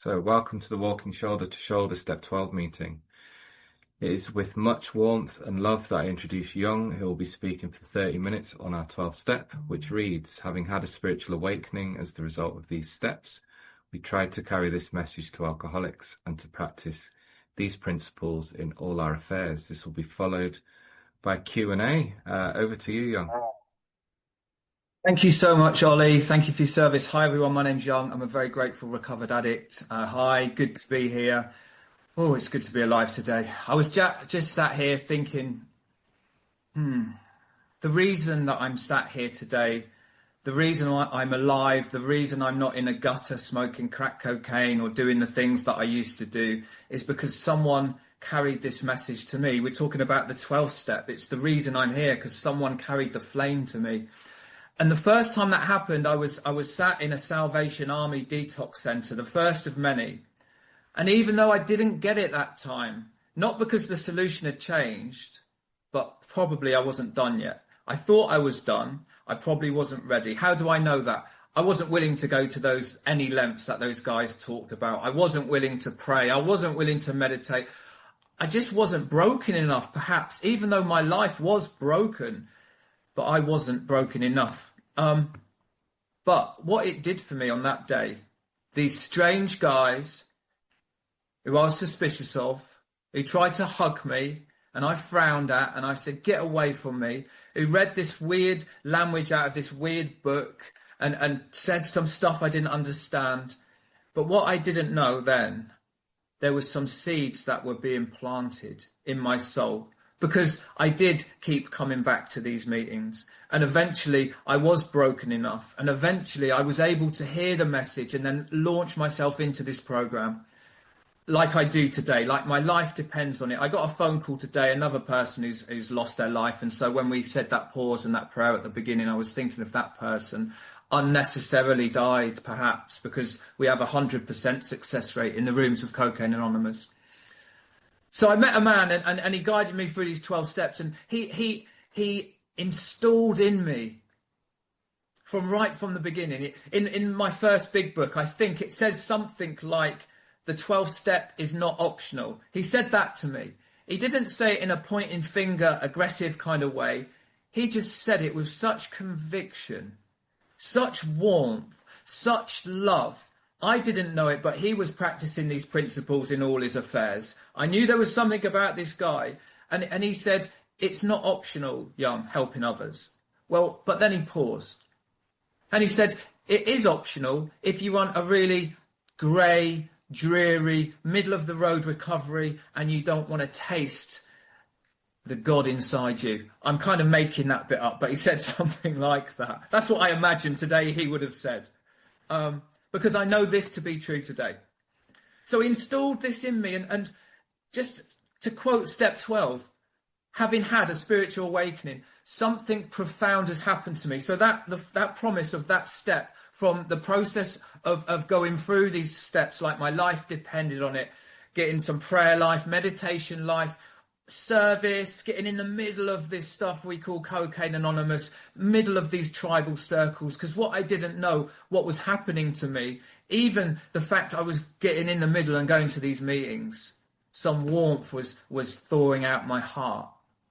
So, welcome to the Walking Shoulder to Shoulder Step 12 meeting. It is with much warmth and love that I introduce Young, who will be speaking for 30 minutes on our 12th step, which reads, having had a spiritual awakening as the result of these steps, we tried to carry this message to alcoholics and to practice these principles in all our affairs. This will be followed by Q&A. Over to you, Young. Thank you so much, Ollie. Thank you for your service. Hi, everyone. My name's Young. I'm a very grateful recovered addict. Hi, good to be here. Oh, it's good to be alive today. I was just sat here thinking, the reason that I'm sat here today, the reason I'm alive, the reason I'm not in a gutter smoking crack cocaine or doing the things that I used to do is because someone carried this message to me. We're talking about the 12th step. It's the reason I'm here because someone carried the flame to me. And the first time that happened, I was sat in a Salvation Army detox center, the first of many. And even though I didn't get it that time, not because the solution had changed, but probably I wasn't done yet. I thought I was done. I probably wasn't ready. How do I know that? I wasn't willing to go to any lengths that those guys talked about. I wasn't willing to pray. I wasn't willing to meditate. I just wasn't broken enough, perhaps, even though my life was broken. But I wasn't broken enough. But what it did for me on that day, these strange guys who I was suspicious of, who tried to hug me and I frowned at and I said, get away from me, who read this weird language out of this weird book and said some stuff I didn't understand. But what I didn't know then, there was some seeds that were being planted in my soul. Because I did keep coming back to these meetings and eventually I was broken enough and eventually I was able to hear the message and then launch myself into this program like I do today, like my life depends on it. I got a phone call today, another person who's lost their life. And so when we said that pause and that prayer at the beginning, I was thinking of that person unnecessarily died perhaps because we have 100% success rate in the rooms of Cocaine Anonymous. So I met a man and he guided me through these 12 steps and he installed in me right from the beginning. In my first big book, I think it says something like the 12th step is not optional. He said that to me. He didn't say it in a pointing finger, aggressive kind of way. He just said it with such conviction, such warmth, such love. I didn't know it, but he was practicing these principles in all his affairs. I knew there was something about this guy. And he said, it's not optional, Young, helping others. Well, but then he paused. And he said, it is optional if you want a really grey, dreary, middle-of-the-road recovery and you don't want to taste the God inside you. I'm kind of making that bit up, but he said something like that. That's what I imagine today he would have said. Because I know this to be true today. So he installed this in me and just to quote step 12, having had a spiritual awakening, something profound has happened to me. So that promise of that step from the process of going through these steps, like my life depended on it, getting some prayer life, meditation life, service, getting in the middle of this stuff we call Cocaine Anonymous, middle of these tribal circles, because what I didn't know, what was happening to me, even the fact I was getting in the middle and going to these meetings, some warmth was thawing out my heart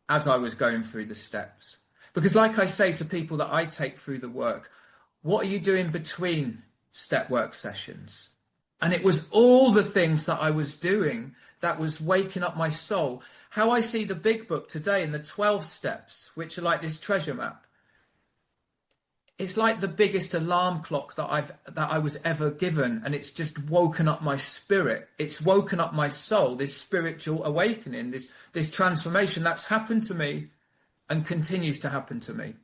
as I was going through the steps. Because like I say to people that I take through the work, what are you doing between step work sessions? And it was all the things that I was doing that was waking up my soul. How I see the big book today in the 12 steps, which are like this treasure map. It's like the biggest alarm clock that I was ever given. And it's just woken up my spirit. It's woken up my soul, this spiritual awakening, this transformation that's happened to me and continues to happen to me.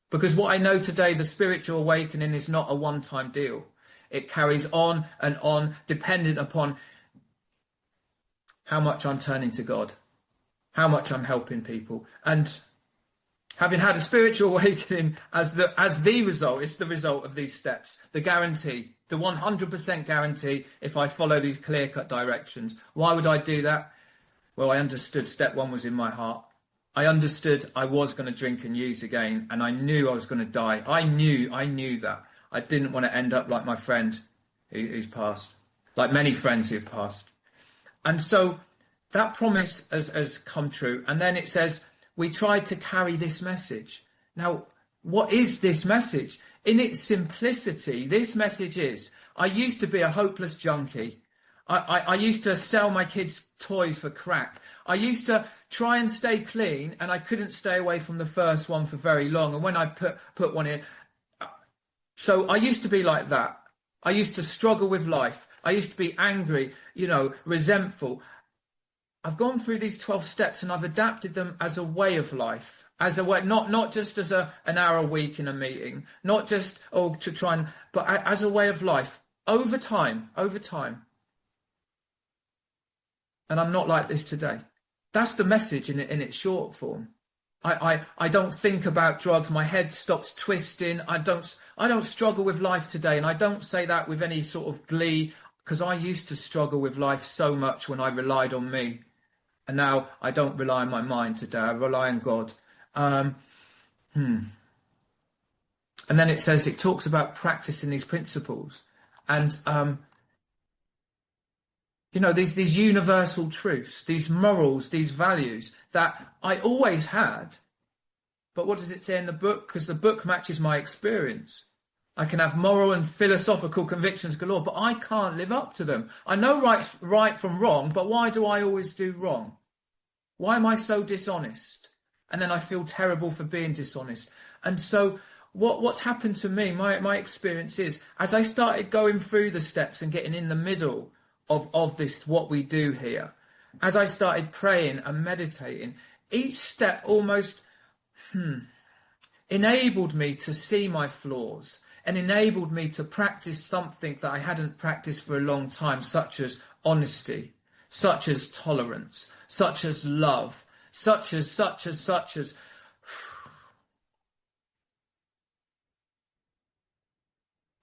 Because what I know today, the spiritual awakening is not a one-time deal. It carries on and on, dependent upon how much I'm turning to God, how much I'm helping people. And having had a spiritual awakening as the result, it's the result of these steps, the guarantee, the 100% guarantee if I follow these clear-cut directions. Why would I do that? Well, I understood step 1 was in my heart. I understood I was going to drink and use again, and I knew I was going to die. I knew that. I didn't want to end up like my friend who's passed. like many friends who've passed. And so that promise has come true. And then it says, we tried to carry this message. Now, what is this message? In its simplicity, this message is, I used to be a hopeless junkie. I used to sell my kids toys for crack. I used to try and stay clean, and I couldn't stay away from the first one for very long. And when I put one in, so I used to be like that. I used to struggle with life. I used to be angry, resentful. I've gone through these 12 steps and I've adapted them as a way of life, as a way, not just as an hour a week in a meeting, not just, to try and, but as a way of life over time. And I'm not like this today. That's the message in its short form. I don't think about drugs. My head stops twisting. I don't struggle with life today. And I don't say that with any sort of glee, because I used to struggle with life so much when I relied on me. And now I don't rely on my mind today. I rely on God. And then it talks about practicing these principles. And, these universal truths, these morals, these values that I always had. But what does it say in the book? Because the book matches my experience. I can have moral and philosophical convictions galore, but I can't live up to them. I know right from wrong, but why do I always do wrong? Why am I so dishonest? And then I feel terrible for being dishonest. And so what's happened to me, my experience is, as I started going through the steps and getting in the middle of this, what we do here, as I started praying and meditating, each step almost enabled me to see my flaws and enabled me to practice something that I hadn't practiced for a long time, such as honesty, such as tolerance, such as love, such as.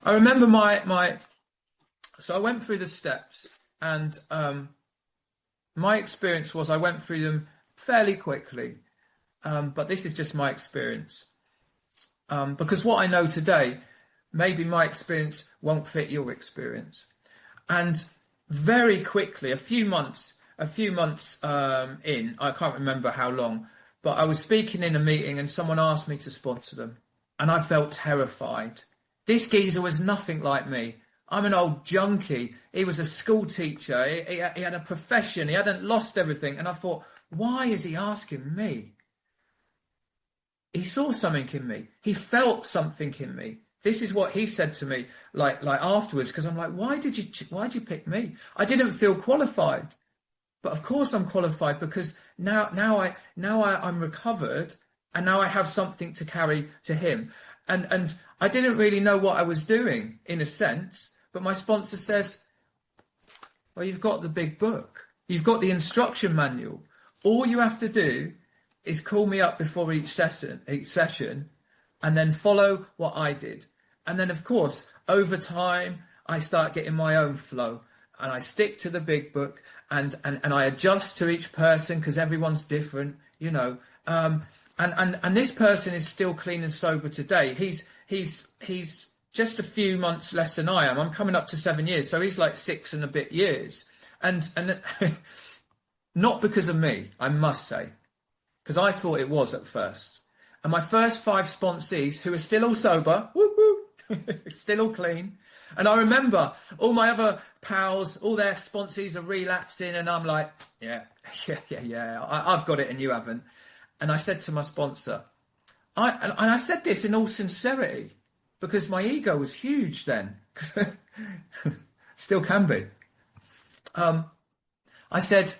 I remember so I went through the steps, and my experience was I went through them fairly quickly. But this is just my experience. Because what I know today, maybe my experience won't fit your experience. And very quickly, a few months in, I can't remember how long, but I was speaking in a meeting and someone asked me to sponsor them. And I felt terrified. This geezer was nothing like me. I'm an old junkie. He was a school teacher. He had a profession. He hadn't lost everything. And I thought, why is he asking me? He saw something in me. He felt something in me. This is what he said to me, like afterwards, because I'm like, why'd you pick me? I didn't feel qualified, but of course I'm qualified, because now I'm recovered, and now I have something to carry to him. And I didn't really know what I was doing in a sense, but my sponsor says, well, you've got the big book. You've got the instruction manual. All you have to do is call me up before each session, and then follow what I did. And then, of course, over time, I start getting my own flow, and I stick to the big book, and I adjust to each person, because everyone's different, and this person is still clean and sober today. He's just a few months less than I am. I'm coming up to 7 years, so he's like 6 and a bit years. And not because of me, I must say, because I thought it was at first. And my first 5 sponsees, who are still all sober, still all clean. And I remember all my other pals, all their sponsees are relapsing, and I'm like, yeah, I've got it and you haven't. And I said to my sponsor, I said this in all sincerity, because my ego was huge then. Still can be. I said,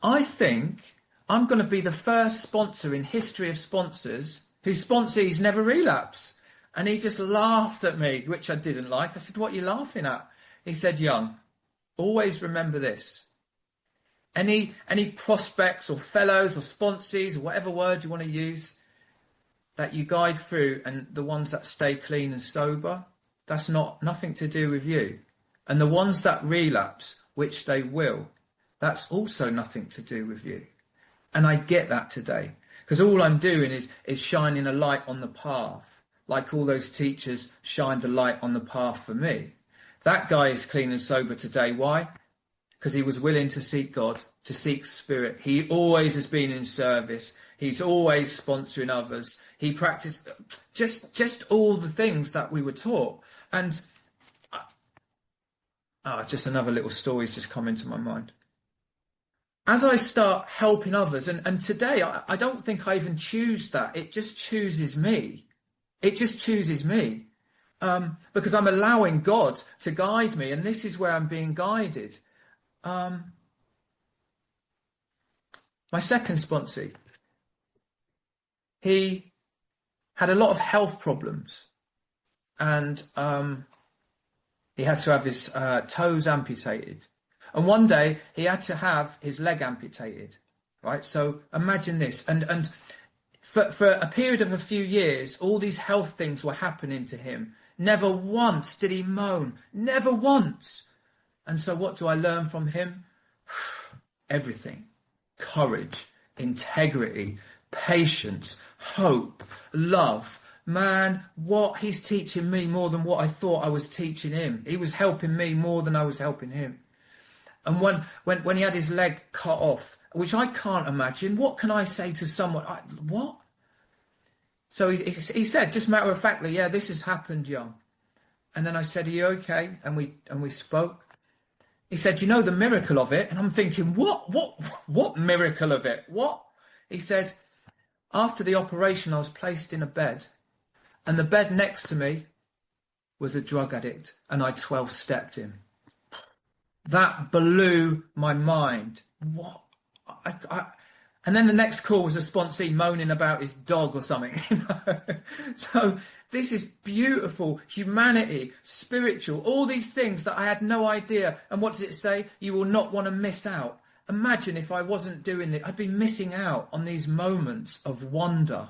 I think I'm going to be the first sponsor in history of sponsors whose sponsees never relapse. And he just laughed at me, which I didn't like. I said, what are you laughing at? He said, Young, always remember this. Any prospects or fellows or sponsees or whatever word you want to use that you guide through, and the ones that stay clean and sober, that's nothing to do with you. And the ones that relapse, which they will, that's also nothing to do with you. And I get that today, because all I'm doing is shining a light on the path, like all those teachers shined a light on the path for me. That guy is clean and sober today. Why? Because he was willing to seek God, to seek spirit. He always has been in service. He's always sponsoring others. He practiced just all the things that we were taught. And just another little story's just come into my mind. As I start helping others, and today I don't think I even choose that. It just chooses me. It just chooses me. Because I'm allowing God to guide me, and this is where I'm being guided. My second sponsee, he had a lot of health problems, and he had to have his toes amputated. And one day he had to have his leg amputated, right? So imagine this. And for a period of a few years, all these health things were happening to him. Never once did he moan. Never once. And so what do I learn from him? Everything. Courage, integrity, patience, hope, love. Man, what he's teaching me more than what I thought I was teaching him. He was helping me more than I was helping him. And when he had his leg cut off, which I can't imagine, what can I say to someone? What? So he said, just matter of factly, yeah, this has happened, Young. And then I said, are you okay? And we spoke. He said, you know the miracle of it? And I'm thinking, what miracle of it? What? He said, after the operation, I was placed in a bed, and the bed next to me was a drug addict, and I 12-stepped him. That blew my mind. What? And then the next call was a sponsee moaning about his dog or something. So this is beautiful. Humanity, spiritual, all these things that I had no idea. And what does it say? You will not want to miss out. Imagine if I wasn't doing this. I'd be missing out on these moments of wonder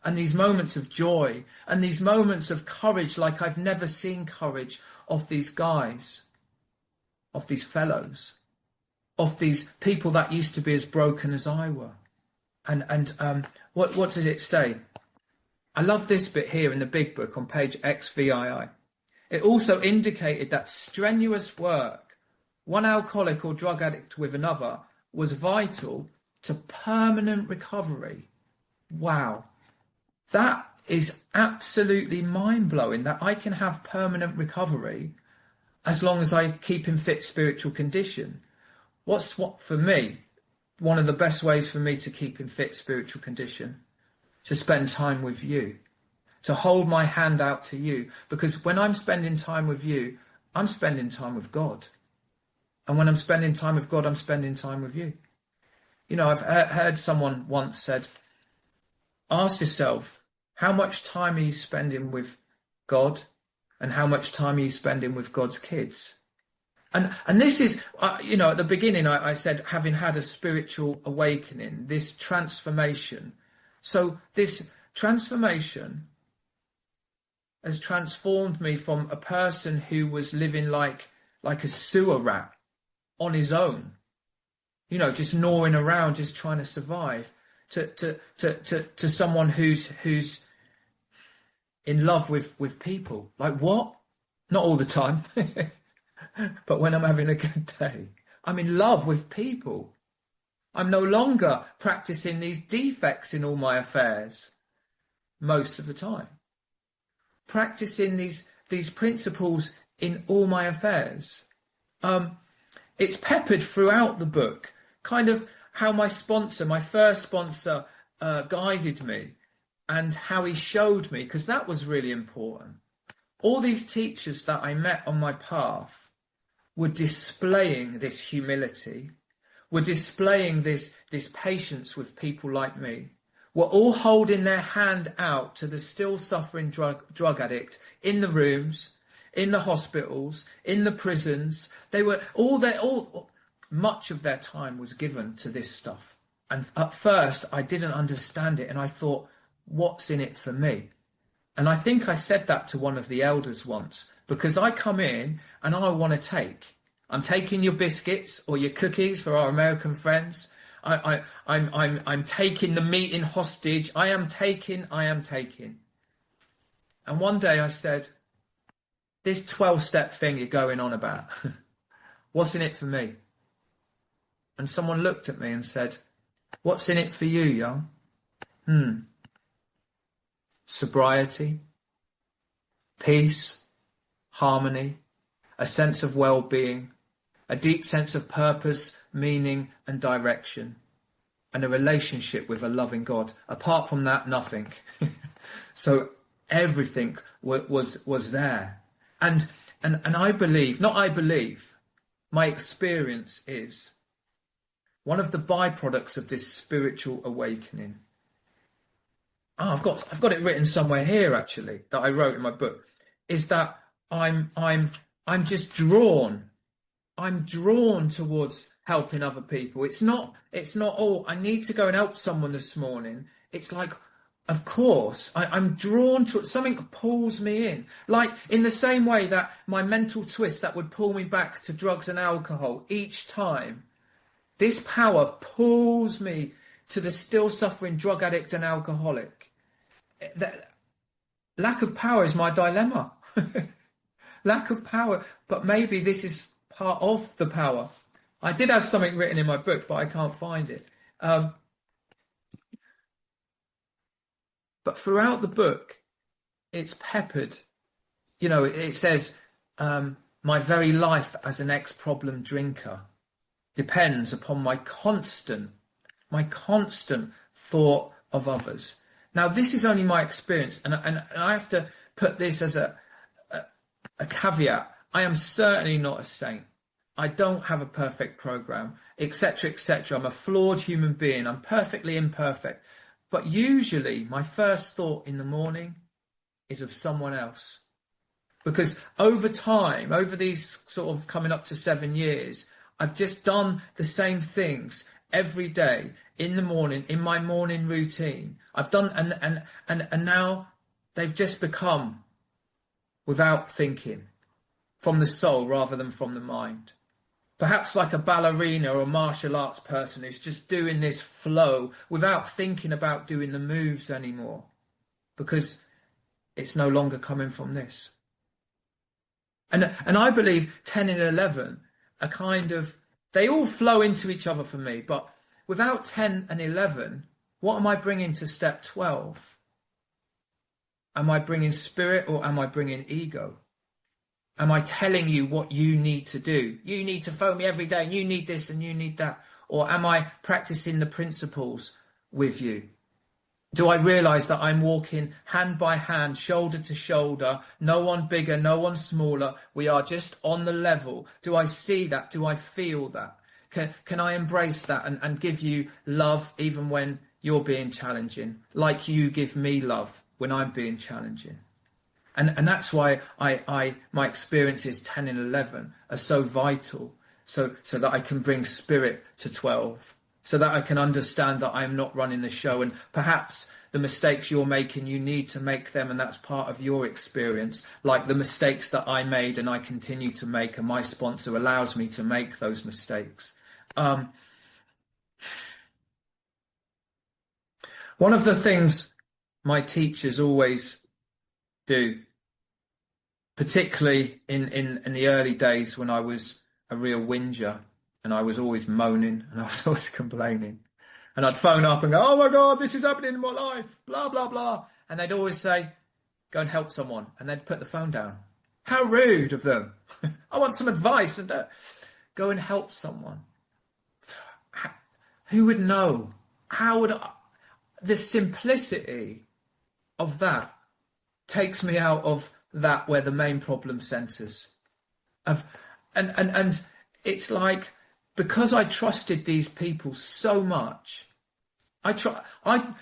and these moments of joy and these moments of courage like I've never seen courage of these guys, of these fellows, of these people that used to be as broken as I were. And what does it say? I love this bit here in the big book on page XVII. It also indicated that strenuous work, one alcoholic or drug addict with another, was vital to permanent recovery. Wow. That is absolutely mind-blowing, that I can have permanent recovery as long as I keep in fit spiritual condition. What for me, one of the best ways for me to keep in fit spiritual condition? To spend time with you, to hold my hand out to you. Because when I'm spending time with you, I'm spending time with God. And when I'm spending time with God, I'm spending time with you. You know, I've heard someone once said, ask yourself, how much time are you spending with God? And how much time are you spending with God's kids? And this is, you know, at the beginning I said, having had a spiritual awakening, this transformation. So this transformation has transformed me from a person who was living like a sewer rat on his own, you know, just gnawing around, just trying to survive, to someone who's in love with people. Like what? Not all the time, but when I'm having a good day, I'm in love with people. I'm no longer practicing these defects in all my affairs most of the time. Practicing these principles in all my affairs. It's peppered throughout the book, kind of how my first sponsor, guided me and how he showed me, because that was really important. All these teachers that I met on my path were displaying this humility, were displaying this patience with people like me, were all holding their hand out to the still suffering drug addict in the rooms, in the hospitals, in the prisons. They were much of their time was given to this stuff. And at first I didn't understand it, and I thought, what's in it for me? And I think I said that to one of the elders once, because I come in and I want to take. I'm taking your biscuits or your cookies for our American friends. I'm taking the meeting hostage. I am taking. And one day I said, this 12-step thing you're going on about, what's in it for me? And someone looked at me and said, what's in it for you, Young? Sobriety, peace, harmony, a sense of well-being, a deep sense of purpose, meaning and direction, and a relationship with a loving God. Apart from that, nothing. So everything was there. And I believe, my experience is one of the byproducts of this spiritual awakening. I've got it written somewhere here, actually, that I wrote in my book, is that I'm just drawn. I'm drawn towards helping other people. It's not, oh, I need to go and help someone this morning. It's like, of course, I'm drawn to it. Something pulls me in. Like in the same way that my mental twist that would pull me back to drugs and alcohol each time, this power pulls me to the still suffering drug addict and alcoholic. That lack of power is my dilemma. Lack of power. But maybe this is part of the power. I did have something written in my book, but I can't find it. But throughout the book, it's peppered. You know, it says, my very life as an ex-problem drinker depends upon my constant thought of others. Now, this is only my experience, and I have to put this as a caveat. I am certainly not a saint. I don't have a perfect program, etc., etc. I'm a flawed human being. I'm perfectly imperfect. But usually my first thought in the morning is of someone else. Because over time, over these sort of coming up to 7 years, I've just done the same things every day in the morning, in my morning routine. I've done, and now they've just become without thinking, from the soul rather than from the mind. Perhaps like a ballerina or a martial arts person who's just doing this flow without thinking about doing the moves anymore, because it's no longer coming from this. And I believe 10 and 11 are kind of, they all flow into each other for me, but without 10 and 11, what am I bringing to step 12? Am I bringing spirit or am I bringing ego? Am I telling you what you need to do? You need to phone me every day and you need this and you need that. Or am I practicing the principles with you? Do I realize that I'm walking hand by hand, shoulder to shoulder, no one bigger, no one smaller. We are just on the level. Do I see that? Do I feel that? Can I embrace that and give you love even when you're being challenging, like you give me love when I'm being challenging? And that's why my experiences 10 and 11 are so vital, so that I can bring spirit to 12, so that I can understand that I'm not running the show, and perhaps the mistakes you're making, you need to make them, and that's part of your experience, like the mistakes that I made and I continue to make, and my sponsor allows me to make those mistakes. One of the things my teachers always do, particularly in the early days when I was a real whinger and I was always moaning and I was always complaining, and I'd phone up and go, oh my God, this is happening in my life, blah, blah, blah. And they'd always say, go and help someone. And they'd put the phone down. How rude of them. I want some advice. And go and help someone. Who would know? How would the simplicity of that takes me out of that where the main problem centers. And it's like, because I trusted these people so much,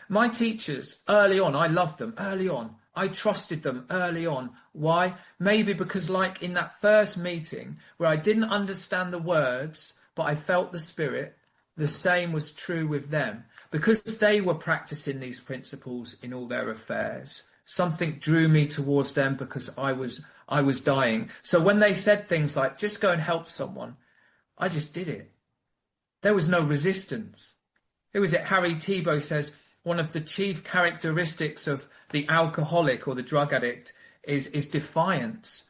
my teachers early on, I loved them early on. I trusted them early on. Why? Maybe because, like in that first meeting where I didn't understand the words, but I felt the spirit, the same was true with them. Because they were practicing these principles in all their affairs, something drew me towards them because I was dying. So when they said things like, just go and help someone, I just did it. There was no resistance. Who is it? Harry Tiebout says one of the chief characteristics of the alcoholic or the drug addict is defiance.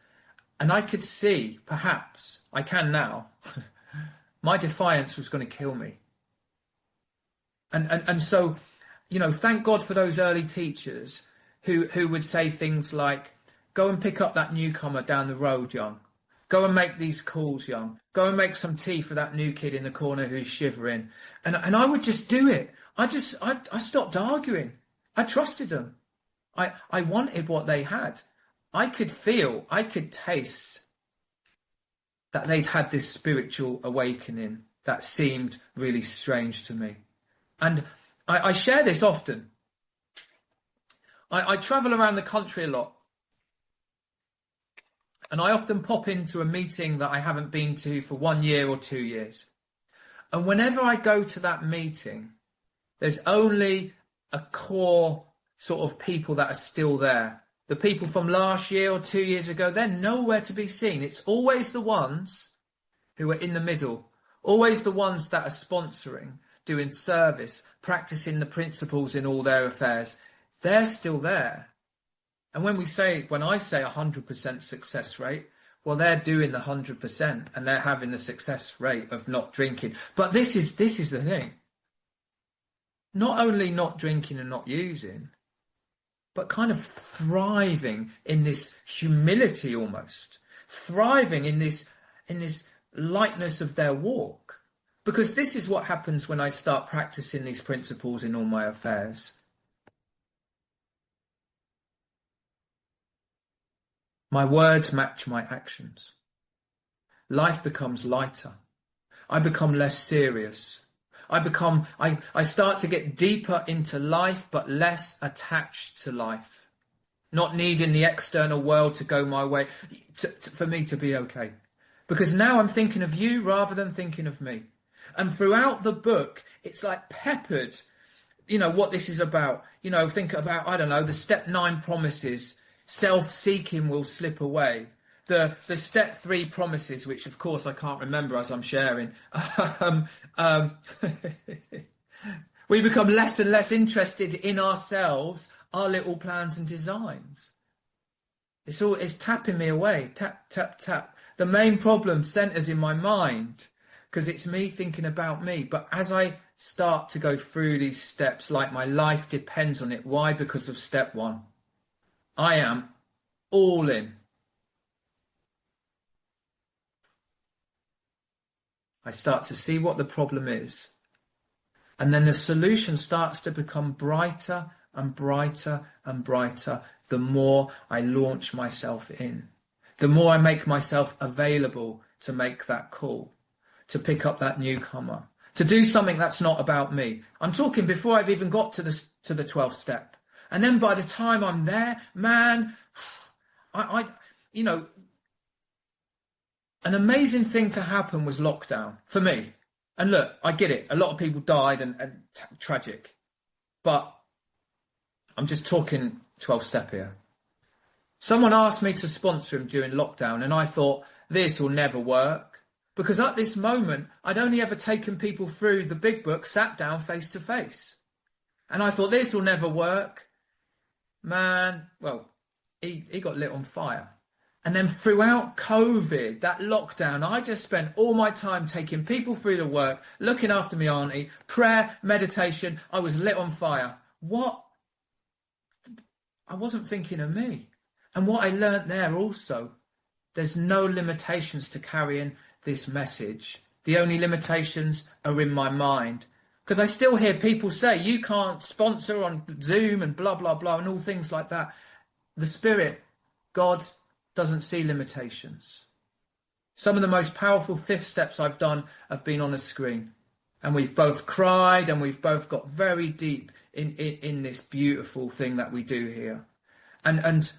And I could see, perhaps, I can now, my defiance was going to kill me. And so, thank God for those early teachers who would say things like, go and pick up that newcomer down the road, young. Go and make these calls, young. Go and make some tea for that new kid in the corner who's shivering. And I would just do it. I stopped arguing. I trusted them. I wanted what they had. I could feel, I could taste that they'd had this spiritual awakening that seemed really strange to me. And I share this often. I travel around the country a lot. And I often pop into a meeting that I haven't been to for 1 year or 2 years. And whenever I go to that meeting, there's only a core sort of people that are still there. The people from last year or 2 years ago, they're nowhere to be seen. It's always the ones who are in the middle, always the ones that are sponsoring, doing service, practicing the principles in all their affairs. They're still there. And when I say 100% success rate, well, they're doing the 100% and they're having the success rate of not drinking. But this is the thing. Not only not drinking and not using, but kind of thriving in this humility almost, thriving in this lightness of their walk. Because this is what happens when I start practicing these principles in all my affairs. My words match my actions. Life becomes lighter. I become less serious. I start to get deeper into life, but less attached to life. Not needing the external world to go my way, for me to be okay. Because now I'm thinking of you rather than thinking of me. And throughout the book, it's like peppered, what this is about. Think about, I don't know, the step 9 promises. Self-seeking will slip away. The step 3 promises, which of course I can't remember as I'm sharing. We become less and less interested in ourselves, our little plans and designs. It's tapping me away. Tap, tap, tap. The main problem centers in my mind because it's me thinking about me. But as I start to go through these steps, like my life depends on it. Why? Because of step 1. I am all in. I start to see what the problem is. And then the solution starts to become brighter and brighter and brighter the more I launch myself in. The more I make myself available to make that call, to pick up that newcomer, to do something that's not about me. I'm talking before I've even got to the 12th step. And then by the time I'm there, man, an amazing thing to happen was lockdown for me. And look, I get it. A lot of people died and tragic. But I'm just talking 12 step here. Someone asked me to sponsor him during lockdown and I thought, this will never work. Because at this moment, I'd only ever taken people through the big book, sat down face to face. And I thought, this will never work. Man, well, he got lit on fire. And then throughout COVID, that lockdown, I just spent all my time taking people through the work, looking after me auntie, prayer, meditation. I was lit on fire. What? I wasn't thinking of me. And what I learnt there also, there's no limitations to carrying this message. The only limitations are in my mind. Because I still hear people say, you can't sponsor on Zoom and blah, blah, blah, and all things like that. The Spirit, God, doesn't see limitations. Some of the most powerful 5th steps I've done have been on a screen. And we've both cried and we've both got very deep in this beautiful thing that we do here. And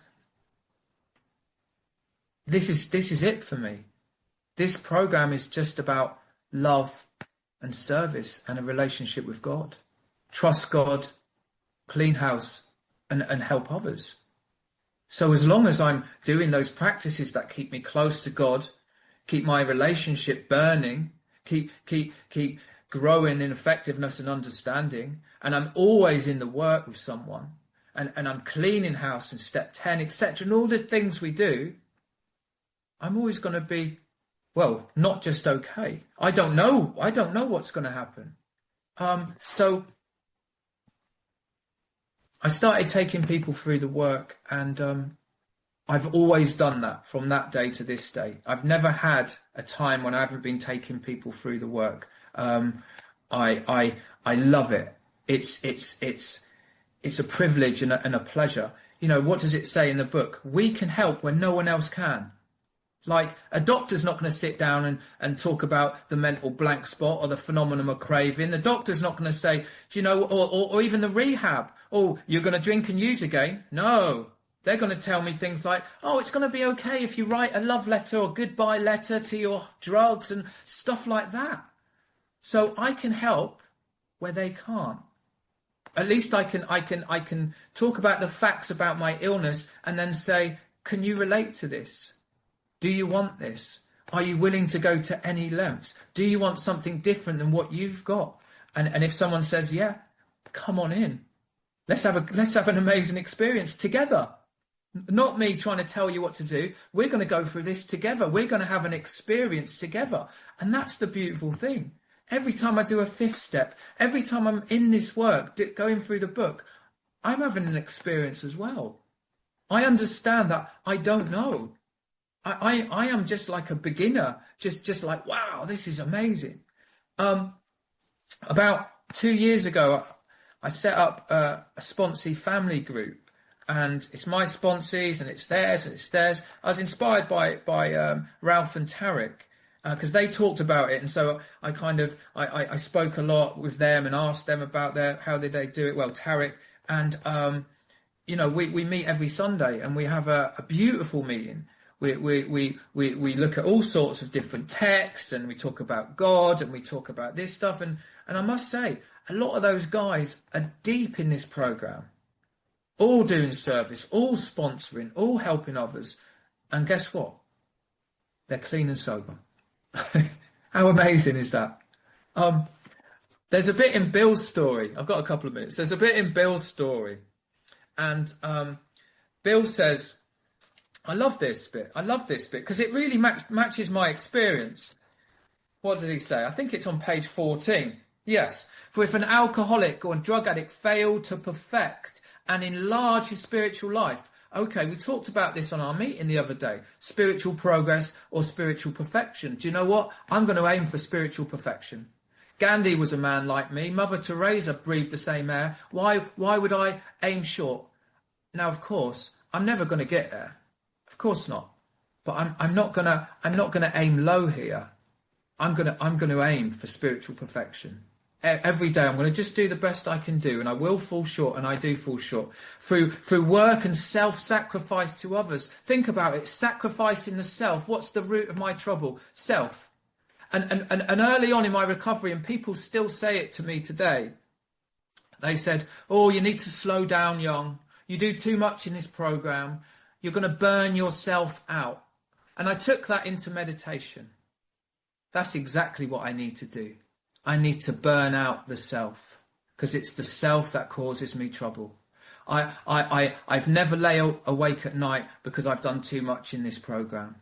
this is it for me. This program is just about love and service and a relationship with God. Trust God, clean house, and help others. So as long as I'm doing those practices that keep me close to God, keep my relationship burning, keep growing in effectiveness and understanding, and I'm always in the work with someone, and I'm cleaning house in step 10, etc., and all the things we do, I'm always going to be, well, not just okay. I don't know. I don't know what's going to happen. So I started taking people through the work, and I've always done that from that day to this day. I've never had a time when I haven't been taking people through the work. I love it. It's a privilege and a pleasure. You know, what does it say in the book? We can help when no one else can. Like, a doctor's not going to sit down and talk about the mental blank spot or the phenomenon of craving. The doctor's not going to say, do you know, or even the rehab, oh, you're going to drink and use again. No, they're going to tell me things like, oh, it's going to be okay if you write a love letter or goodbye letter to your drugs and stuff like that. So I can help where they can't. At least I can talk about the facts about my illness and then say, can you relate to this? Do you want this? Are you willing to go to any lengths? Do you want something different than what you've got? And if someone says, yeah, come on in. Let's have an amazing experience together. Not me trying to tell you what to do. We're going to go through this together. We're going to have an experience together. And that's the beautiful thing. Every time I do a fifth step, every time I'm in this work, going through the book, I'm having an experience as well. I understand that I don't know. I am just like a beginner, just like, wow, this is amazing. About 2 years ago, I set up a sponsee family group, and it's my sponsees and it's theirs and it's theirs. I was inspired by Ralph and Tarek, because they talked about it, and so I spoke a lot with them and asked them about how did they do it. Well, Tarek, and we meet every Sunday and we have a beautiful meeting. We look at all sorts of different texts, and we talk about God, and we talk about this stuff, and I must say, a lot of those guys are deep in this program, all doing service, all sponsoring, all helping others, and guess what? They're clean and sober. How amazing is that? There's a bit in Bill's story. I've got a couple of minutes. There's a bit in Bill's story, and Bill says, I love this bit because it really matches my experience. What did he say? I think it's on page 14. Yes. For if an alcoholic or a drug addict failed to perfect and enlarge his spiritual life. Okay, we talked about this on our meeting the other day. Spiritual progress or spiritual perfection. Do you know what? I'm going to aim for spiritual perfection. Gandhi was a man like me. Mother Teresa breathed the same air. Why would I aim short? Now, of course, I'm never going to get there. Of course not. But I'm not gonna aim low here. I'm gonna aim for spiritual perfection. Every day I'm gonna just do the best I can do, and I will fall short, and I do fall short. Through work and self-sacrifice to others. Think about it, sacrificing the self. What's the root of my trouble? Self. And early on in my recovery, and people still say it to me today, they said, oh, you need to slow down, Young. You do too much in this program. You're going to burn yourself out. And I took that into meditation. That's exactly what I need to do. I need to burn out the self, because it's the self that causes me trouble. I've never lay awake at night because I've done too much in this program.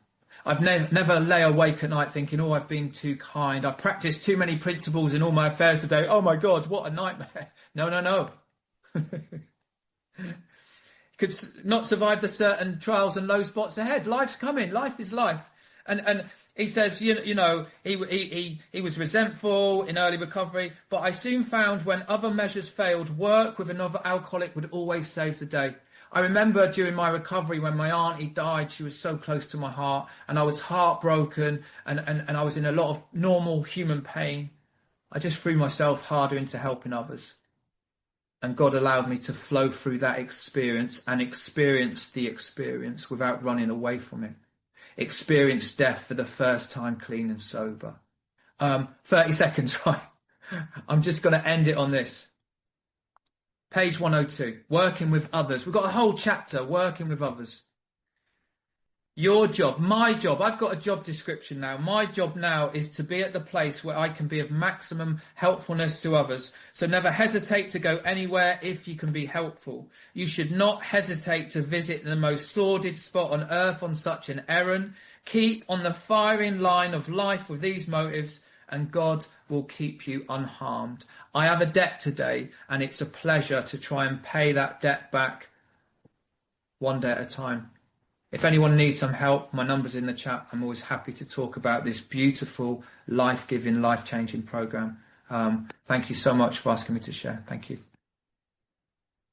I've never lay awake at night thinking, oh, I've been too kind. I've practiced too many principles in all my affairs today. Oh my God, what a nightmare. No. Could not survive the certain trials and low spots ahead. Life's coming. Life is life. And he says, you know, he was resentful in early recovery, but I soon found when other measures failed, work with another alcoholic would always save the day. I remember during my recovery when my auntie died, she was so close to my heart, and I was heartbroken, and I was in a lot of normal human pain. I just threw myself harder into helping others. And God allowed me to flow through that experience and experience the experience without running away from it. Experience death for the first time clean and sober. 30 seconds, right? I'm just going to end it on this. Page 102, working with others. We've got a whole chapter, working with others. Your job, my job, I've got a job description now. My job now is to be at the place where I can be of maximum helpfulness to others. So never hesitate to go anywhere if you can be helpful. You should not hesitate to visit the most sordid spot on earth on such an errand. Keep on the firing line of life with these motives, and God will keep you unharmed. I have a debt today, and it's a pleasure to try and pay that debt back one day at a time. If anyone needs some help, my number's in the chat. I'm always happy to talk about this beautiful, life-giving, life-changing program. Thank you so much for asking me to share. Thank you.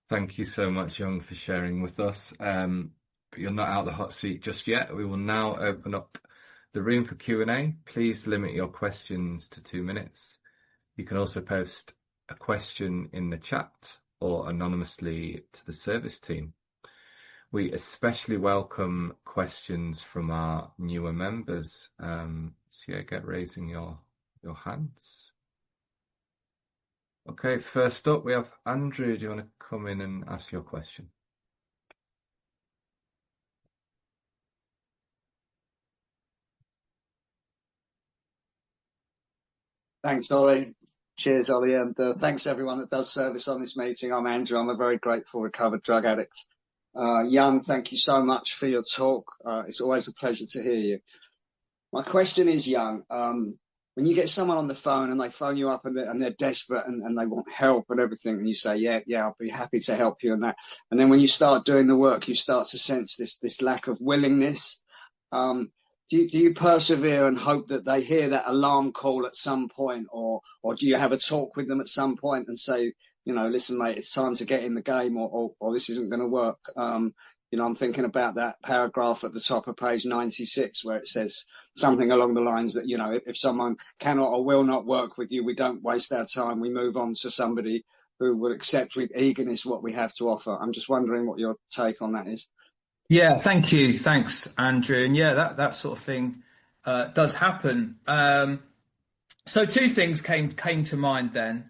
Thank you so much, Young, for sharing with us. But you're not out of the hot seat just yet. We will now open up the room for Q&A. Please limit your questions to 2 minutes. You can also post a question in the chat or anonymously to the service team. We especially welcome questions from our newer members. So yeah, get raising your hands. Okay, first up we have Andrew. Do you want to come in and ask your question? Thanks, Ollie. Cheers, Ollie, and thanks everyone that does service on this meeting. I'm Andrew. I'm a very grateful recovered drug addict. Young, thank you so much for your talk. It's always a pleasure to hear you. My question is, Young, when you get someone on the phone and they phone you up and they're desperate and they want help and everything, and you say, yeah, I'll be happy to help you and that. And then when you start doing the work, you start to sense this lack of willingness. Do you persevere and hope that they hear that alarm call at some point, or do you have a talk with them at some point and say, listen, mate, it's time to get in the game, or this isn't going to work? I'm thinking about that paragraph at the top of page 96 where it says something along the lines that, if someone cannot or will not work with you, we don't waste our time. We move on to somebody who will accept with eagerness what we have to offer. I'm just wondering what your take on that is. Yeah, thank you. Thanks, Andrew. And yeah, that sort of thing does happen. So 2 things came to mind then.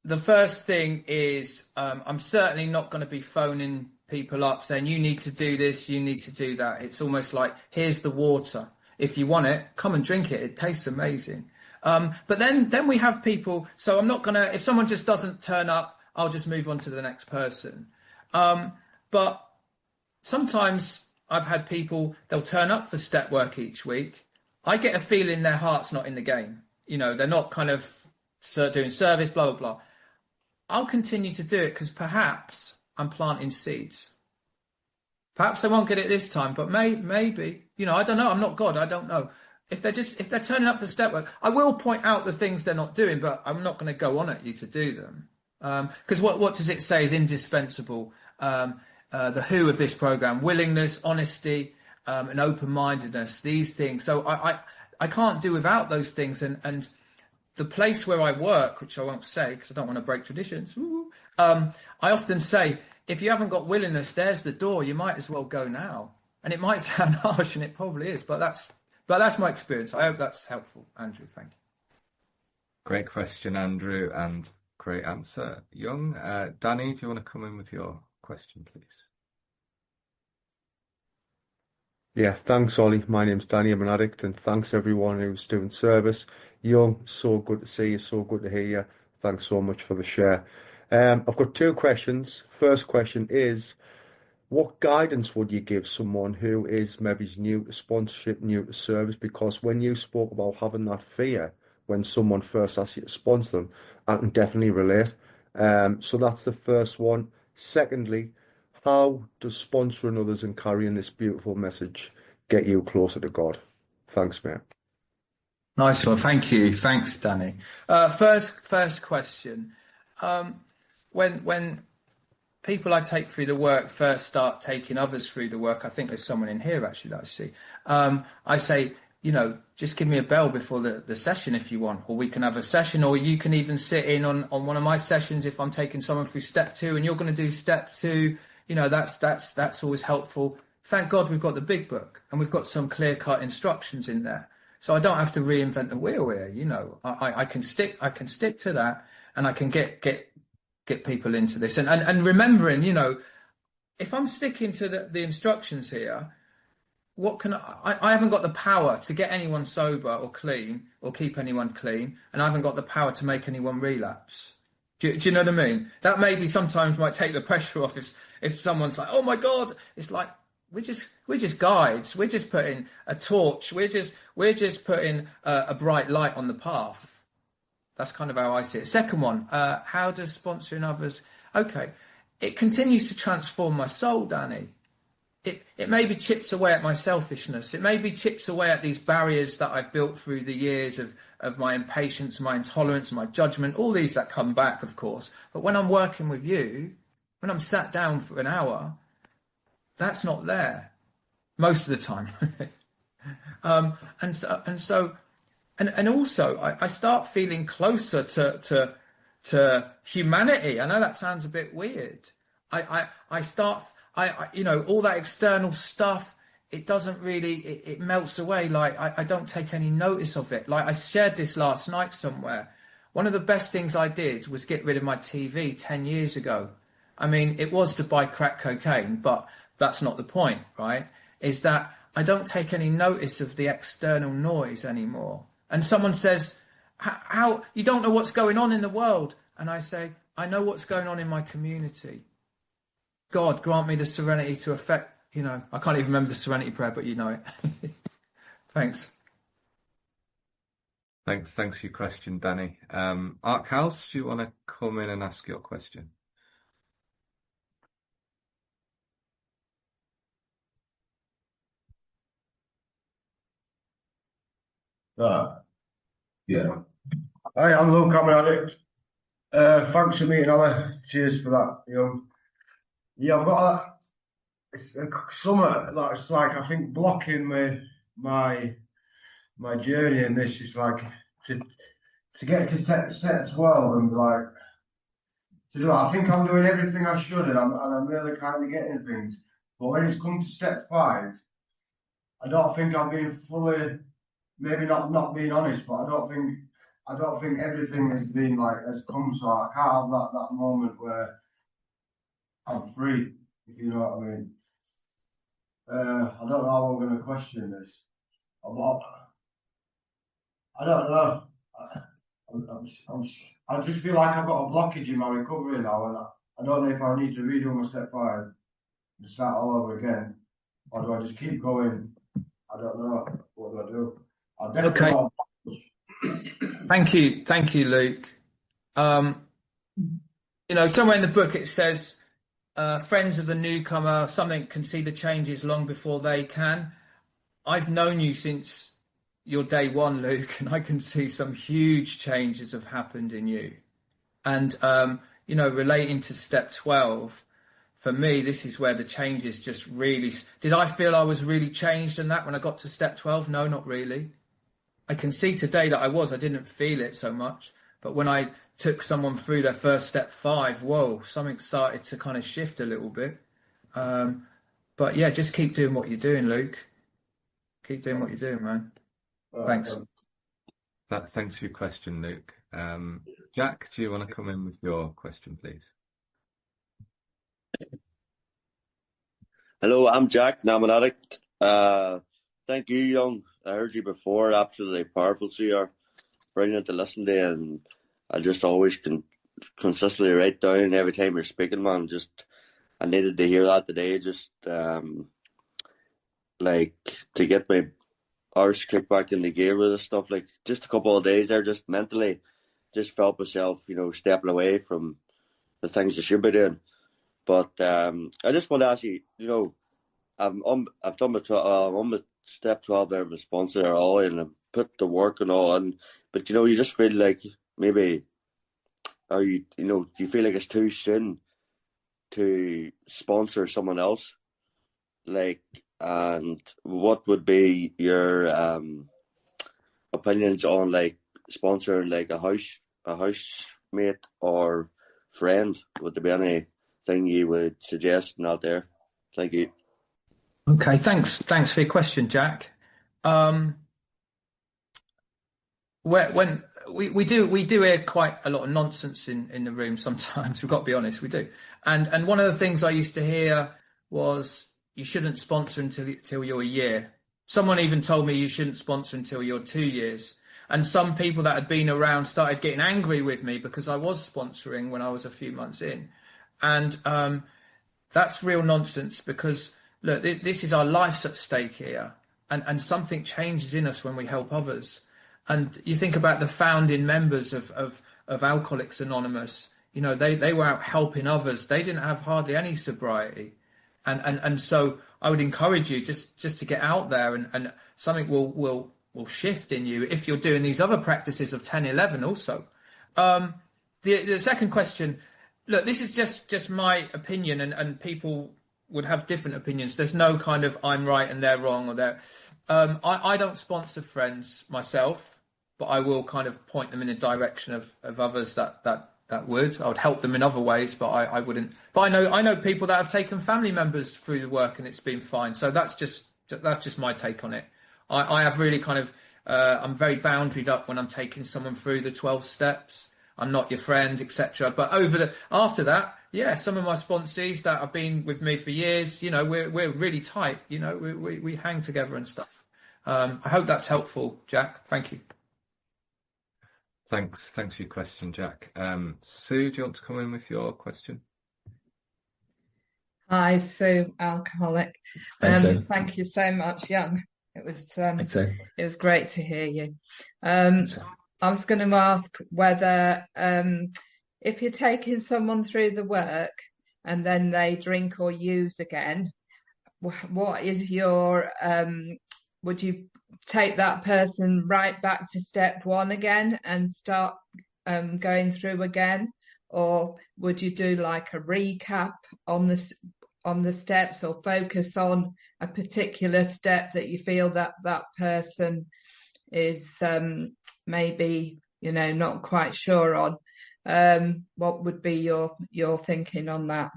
The first thing is I'm certainly not going to be phoning people up saying, you need to do this, you need to do that. It's almost like, here's the water. If you want it, come and drink it. It tastes amazing. But then we have people. So I'm not going to, if someone just doesn't turn up, I'll just move on to the next person. But sometimes I've had people, they'll turn up for step work each week. I get a feeling their heart's not in the game. They're not kind of doing service, blah, blah, blah. I'll continue to do it because perhaps I'm planting seeds. Perhaps I won't get it this time, but maybe, I don't know. I'm not God. I don't know. If they're turning up for step work, I will point out the things they're not doing, but I'm not going to go on at you to do them. Because what does it say is indispensable? The who of this program: willingness, honesty, and open-mindedness. These things. So I can't do without those things. And the place where I work, which I won't say because I don't want to break traditions, I often say, if you haven't got willingness, there's the door. You might as well go now. And it might sound harsh, and it probably is, but that's my experience. I hope that's helpful, Andrew. Thank you. Great question, Andrew, and great answer, Young. Danny, do you want to come in with your question, please? Yeah, thanks, Ollie. My name's Danny. I'm an addict, and thanks everyone who's doing service. Young, so good to see you, so good to hear you. Thanks so much for the share. I've got 2 questions. First question is, what guidance would you give someone who is maybe new to sponsorship, new to service? Because when you spoke about having that fear when someone first asks you to sponsor them, I can definitely relate. So that's the first one. Secondly, how does sponsoring others and carrying this beautiful message get you closer to God? Thanks, mate. Nice one. Thank you. Thanks, Danny. First question. When people I take through the work first start taking others through the work, I think there's someone in here actually that I see. I say, just give me a bell before the session if you want, or we can have a session, or you can even sit in on one of my sessions if I'm taking someone through step 2 and you're going to do step 2. That's always helpful. Thank God we've got the big book and we've got some clear-cut instructions in there. So I don't have to reinvent the wheel here. I can stick to that, and I can get people into this. And remembering, if I'm sticking to the instructions here, what can I haven't got the power to get anyone sober or clean or keep anyone clean, and I haven't got the power to make anyone relapse. Do you know what I mean? That maybe sometimes might take the pressure off if someone's like, oh my God, it's like we're just guides. We're just putting a torch. We're just putting a bright light on the path. That's kind of how I see it. Second one, how does sponsoring others? Okay, it continues to transform my soul, Danny. It maybe chips away at my selfishness. It maybe chips away at these barriers that I've built through the years of my impatience, my intolerance, my judgment, all these that come back, of course. But when I'm working with you, when I'm sat down for an hour, that's not there most of the time. And also I start feeling closer to humanity. I know that sounds a bit weird. I start, all that external stuff, it doesn't really, it melts away. Like I don't take any notice of it. Like I shared this last night somewhere. One of the best things I did was get rid of my TV 10 years ago. I mean, it was to buy crack cocaine, but that's not the point, right? Is that I don't take any notice of the external noise anymore. And someone says, how you don't know what's going on in the world. And I say, I know what's going on in my community. God, grant me the serenity to affect, I can't even remember the serenity prayer, but you know it. Thanks. Thanks for your question, Danny. Ark House, do you want to come in and ask your question? Yeah. Hi, I'm Luke, I'm an addict. Thanks for meeting, Ollie. Cheers for that. Yeah, I've got it's something like it's like I think blocking my journey in this is like to get to step 12 and like to do it. I think I'm doing everything I should and I'm really kind of getting things. But when it's come to step 5, I don't think I'm being fully, maybe not being honest, but I don't think everything has come, so I can't have that moment where I'm free, if you know what I mean. I don't know how I'm going to question this. I don't know. I just feel like I've got a blockage in my recovery now, and I don't know if I need to redo my step 5 and start all over again, or do I just keep going? I don't know. What do I do? I definitely Okay. Thank you, Luke. Somewhere in the book it says, friends of the newcomer, something can see the changes long before they can. I've known you since your day one, Luke, and I can see some huge changes have happened in you. And, relating to step 12, for me, this is where the changes just really... Did I feel I was really changed in that when I got to step 12? No, not really. I can see today that I didn't feel it so much. But when I took someone through their first step 5, whoa, something started to kind of shift a little bit. But yeah, just keep doing what you're doing, Luke. Keep doing what you're doing, man. Thanks. Thanks for your question, Luke. Jack, do you want to come in with your question, please? Hello, I'm Jack, and I'm an addict. Thank you, Young. I heard you before. Absolutely powerful. So you're brilliant to listen to, and I just always can consistently write down every time you're speaking, man. I needed to hear that today. Like to get my arse kicked back in the gear with this stuff. Like just a couple of days there, just mentally, just felt myself, stepping away from the things I should be doing. But I just want to ask you, I've done I'm on my step 12 there with my sponsor there, Ollie, and I've put the work and all in. But you just feel like maybe, do you feel like it's too soon to sponsor someone else? Like, and what would be your opinions on like sponsoring like a housemate or friend? Would there be anything you would suggest out there? Thank you. Okay, thanks for your question, Jack. When we do hear quite a lot of nonsense in the room sometimes. We've got to be honest, we do. And one of the things I used to hear was, you shouldn't sponsor until you're a year. Someone even told me you shouldn't sponsor until you're 2 years. And some people that had been around started getting angry with me because I was sponsoring when I was a few months in. And that's real nonsense, because, look, this is our life's at stake here. And something changes in us when we help others. And you think about the founding members of Alcoholics Anonymous. You know, they were out helping others. They didn't have hardly any sobriety. And so I would encourage you just to get out there, and something will shift in you if you're doing these other practices of 10, 11 also. The second question, look, this is just my opinion, and people would have different opinions. There's no kind of I'm right and they're wrong, or they're... I don't sponsor friends myself, but I will kind of point them in a direction of others that would. I would help them in other ways, but I wouldn't. But I know people that have taken family members through the work and it's been fine. So that's just my take on it. I have really kind of I'm very boundaried up when I'm taking someone through the 12 steps. I'm not your friend, etc. But after that, yeah, some of my sponsees that have been with me for years, you know, we're really tight. You know, we hang together and stuff. I hope that's helpful, Jack. Thank you. Thanks for your question, Jack. Sue, do you want to come in with your question? Hi, Sue, alcoholic. Hi, Sue. Thank you so much, Young. It was great to hear you. I was going to ask whether if you're taking someone through the work and then they drink or use again, what is your would you take that person right back to step one again and start going through again, or would you do like a recap on the steps, or focus on a particular step that you feel that person is maybe, you know, not quite sure on? What would be your thinking on that?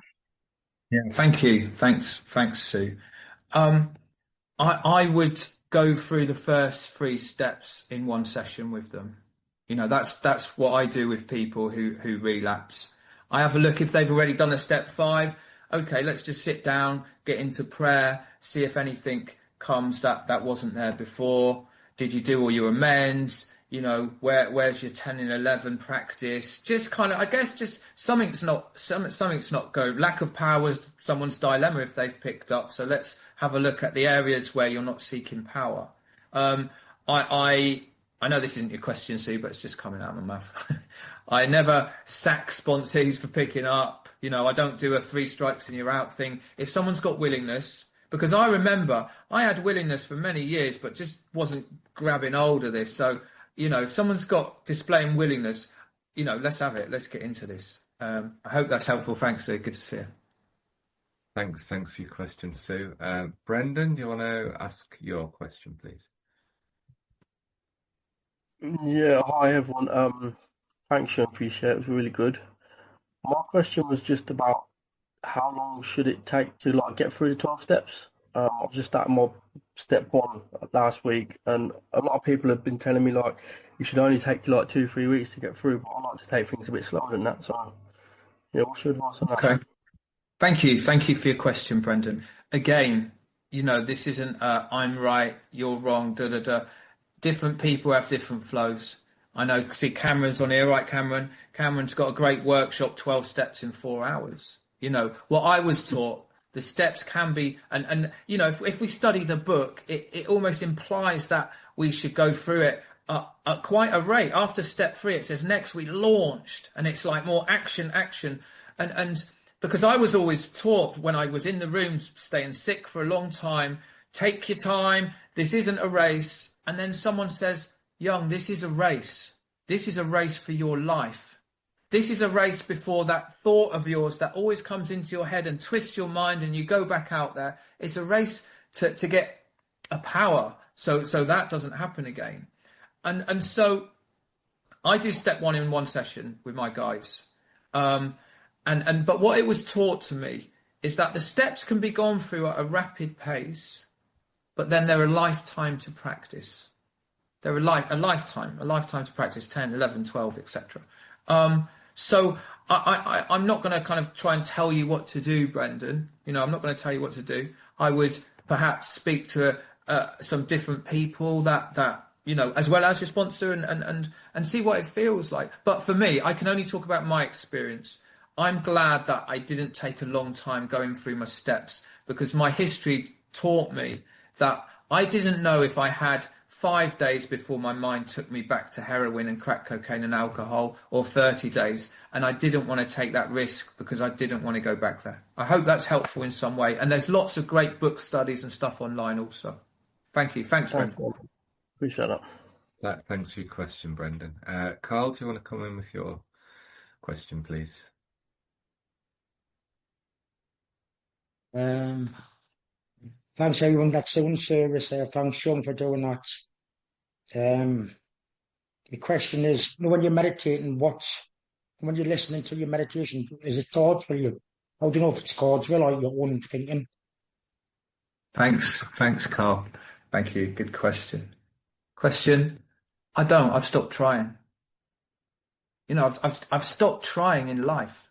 Yeah, thank you. Thanks, Sue. I would go through the first 3 steps in one session with them. You know, that's what I do with people who relapse. I have a look if they've already done a step 5. Okay, let's just sit down, get into prayer, see if anything comes that wasn't there before. Did you do all your amends? You know, where's your 10 and 11 practice? Just kind of, I guess, just something's not going. Lack of power is someone's dilemma if they've picked up. So let's have a look at the areas where you're not seeking power. I know this isn't your question, Sue, but it's just coming out of my mouth. I never sack sponsees for picking up. You know, I don't do a 3 strikes and you're out thing. If someone's got willingness, because I remember I had willingness for many years, but just wasn't grabbing hold of this. So, you know, if someone's got displaying willingness, you know, let's have it. Let's get into this. I hope that's helpful. Thanks, Sue. Good to see you. Thanks for your question, Sue. Brendan, do you want to ask your question, please? Yeah, hi everyone. Thanks, Sean, for your share. It was really good. My question was just about how long should it take to get through the 12 steps? I was just at my step 1 last week, and a lot of people have been telling me you should only take 2-3 weeks to get through, but I like to take things a bit slower than that. So, yeah, what's your advice on that? Okay. Thank you for your question, Brendan. Again, you know, this isn't I'm right, you're wrong, Different people have different flows. I know, see Cameron's on here, right, Cameron? Cameron's got a great workshop, 12 steps in 4 hours. You know, what I was taught, the steps can be, and you know, if we study the book, it almost implies that we should go through it at quite a rate. After step 3, it says next we launched, and it's like more action. And because I was always taught when I was in the rooms, staying sick for a long time, take your time, this isn't a race. And then someone says, Young, this is a race. This is a race for your life. This is a race before that thought of yours that always comes into your head and twists your mind and you go back out there. It's a race to get a power so that doesn't happen again. And so I do step 1 in 1 session with my guys. But what it was taught to me is that the steps can be gone through at a rapid pace, but then they're a lifetime to practice. They're a lifetime to practice, 10, 11, 12, etc. So I'm not going to kind of try and tell you what to do, Brendan. I'm not going to tell you what to do. I would perhaps speak to some different people that as well as your sponsor and see what it feels like. But for me, I can only talk about my experience. I'm glad that I didn't take a long time going through my steps, because my history taught me that I didn't know if I had 5 days before my mind took me back to heroin and crack cocaine and alcohol, or 30 days. And I didn't want to take that risk because I didn't want to go back there. I hope that's helpful in some way. And there's lots of great book studies and stuff online also. Thank you. Thanks, Brendan. Appreciate that. Thanks for your question, Brendan. Carl, do you want to come in with your question, please? Thanks everyone that's doing service there. Thanks, Sean, for doing that. The question is, when you're meditating, when you're listening to your meditation, is it God's will? How do you know if it's God's will or your own thinking? Thanks, Carl. Thank you. Good question. I don't. I've stopped trying. I've stopped trying in life.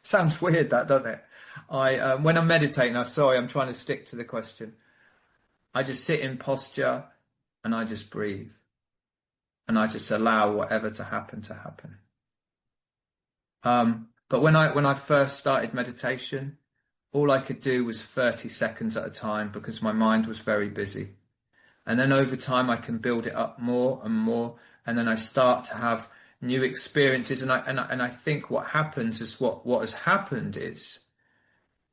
Sounds weird, that, doesn't it? When I'm meditating, I'm trying to stick to the question. I just sit in posture and I just breathe. And I just allow whatever to happen to happen. But when I first started meditation, all I could do was 30 seconds at a time because my mind was very busy. And then over time, I can build it up more and more. And then I start to have new experiences. And I think what happens is what has happened is,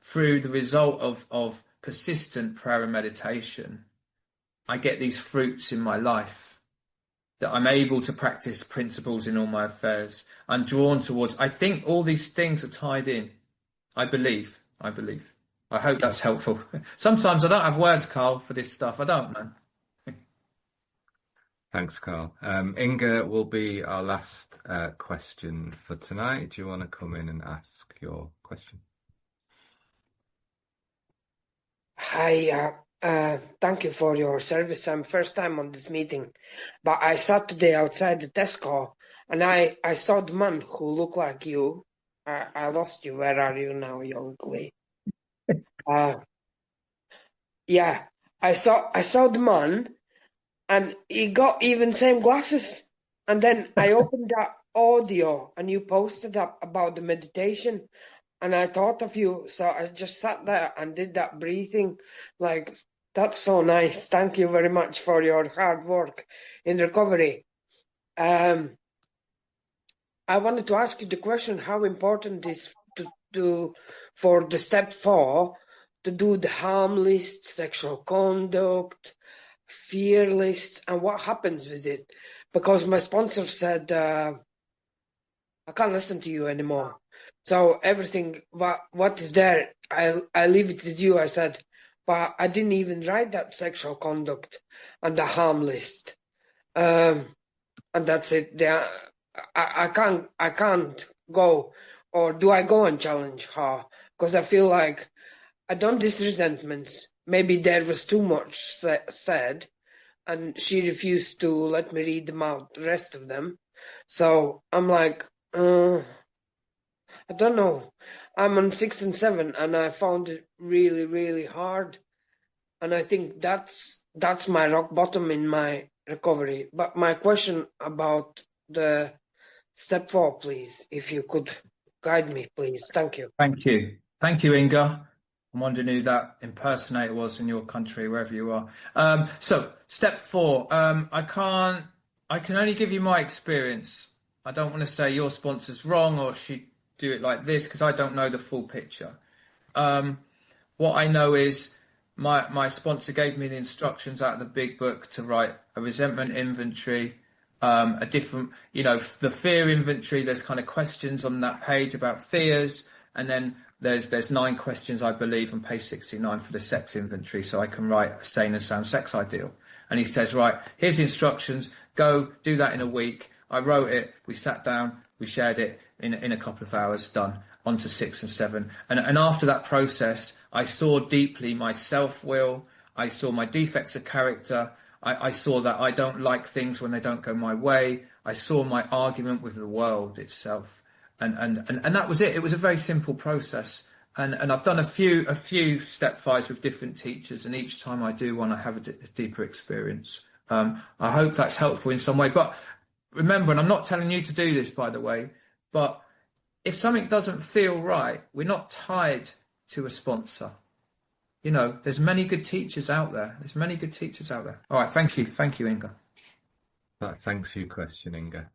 through the result of persistent prayer and meditation, I get these fruits in my life, that I'm able to practice principles in all my affairs. I'm drawn towards, I think all these things are tied in. I believe. I hope that's helpful. Sometimes I don't have words, Carl, for this stuff. I don't, man. Thanks, Carl. Inga will be our last question for tonight. Do you want to come in and ask your question? Hi, thank you for your service. I'm first time on this meeting, but I sat today outside the Tesco and I saw the man who looked like you. I lost you. Where are you now, young lady? Yeah, I saw the man and he got even same glasses. And then I opened that audio and you posted up about the meditation. And I thought of you, so I just sat there and did that breathing. Like, that's so nice. Thank you very much for your hard work in recovery. I wanted to ask you the question, how important is for the step 4 to do the harm list, sexual conduct, fear list, and what happens with it? Because my sponsor said, I can't listen to you anymore. So everything, what is there, I leave it with you, I said. But I didn't even write that sexual conduct and the harm list. And that's it. I can't go. Or do I go and challenge her? Because I feel like I don't these resentments. Maybe there was too much said. And she refused to let me read them out, the rest of them. So I'm like, I don't know. I'm on 6 and 7 and I found it really, really hard. And I think that's my rock bottom in my recovery. But my question about the step 4, please, if you could guide me, please. Thank you. Thank you. Thank you, Inga. I'm wondering who that impersonator was in your country, wherever you are. So step 4, I can only give you my experience. I don't want to say your sponsor's wrong or she do it like this, because I don't know the full picture. What I know is my sponsor gave me the instructions out of the big book to write a resentment inventory, a different, the fear inventory. There's kind of questions on that page about fears, and then there's 9 questions, I believe, on page 69 for the sex inventory, so I can write a sane and sound sex ideal. And he says, right, here's the instructions, go do that in a week. I wrote it, we sat down, we shared it in a couple of hours, done, on to 6 and 7. And after that process, I saw deeply my self-will, I saw my defects of character, I saw that I don't like things when they don't go my way, I saw my argument with the world itself. And that was it. It was a very simple process. And I've done a few step fives with different teachers, and each time I do one, I have a deeper experience. I hope that's helpful in some way. But remember, and I'm not telling you to do this, by the way, but if something doesn't feel right, we're not tied to a sponsor. You know, there's many good teachers out there. All right, thank you. Thank you, Inga. That thanks you question, Inga.